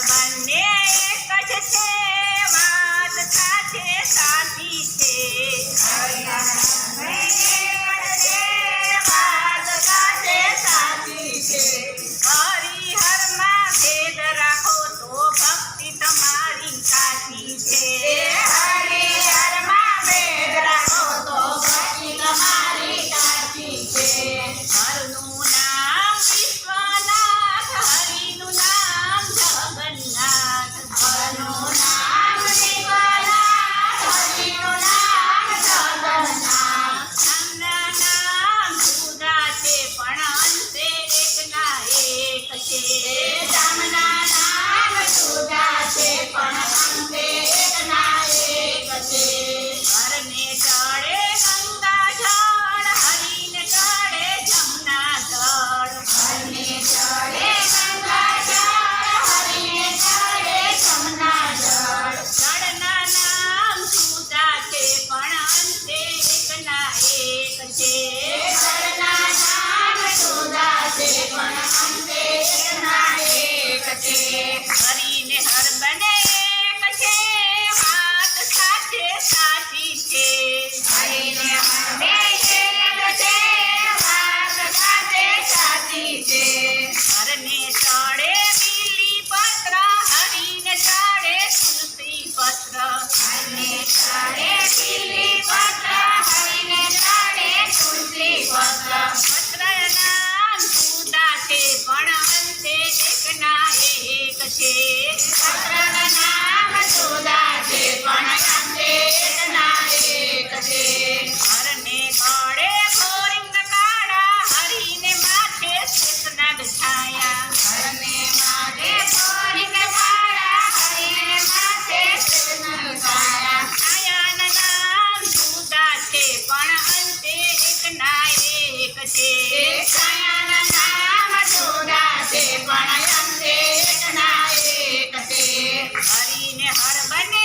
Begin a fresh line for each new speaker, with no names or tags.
બંને એક જ છે, વાત સાથે સાચી છે. હરિહર બંને એક જ છે, વાત સાથે સાચી છે. હરિહરમાં ભેદ રાખો તો ભક્તિ તમારી કાચી છે. હરિહરમાં ભેદ રાખો તો ભક્તિ તમારી કાચી છે. હરનું નામ વિશ્વનાથ, હરિનું નામ જગન્નાથ. હરનું નામ વિશ્વનાથ, હરિનું નામ જગન્નાથ. નામના નામ જુદા છે પણ અંતે એકના એક છે. નામના નામ જુદા છે પણ અંતે એકના એક છે. હરને ચડે ગંગા જળ, હરિને ચડે જમુના જળ. હરને ચડે ગંગા જળ, હરિને ચડે જમુના જળ. જળના નામ જુદા છે પણ અંતે એકના એક છે. જળના નામ જુદા છે પણ અંતે એકના એક છે. હરિને હર બને એક છે, વાત સાથે સાચી છે. હરિને હર બને એક છે, વાત સાથે સાચી છે. હરને ચડે બીલીપત્ર, હરિને ચડે તુલસી પત્ર. હરને ચડે બીલીપત્ર, હરિને ચડે તુલસી પત્ર. પત્રના નામ જુદા છે પણ અંતે એકના એક છે. પત્રના નામ જુદા છે પણ અંતે એકના એક છે. હરને ગળે ગોરિંગ કાળા, હરિને માથે શેષનાગ છાયા. હરને માથે ગોરિંગ કાળા, હરિને માથે શેષનાગ છાયા. છાયાના નામ જુદા છે પણ અંતે એકના એક છે. છાયાના નામ જુદા છે પણ અંતે એકના એક છે. હરિને હર બને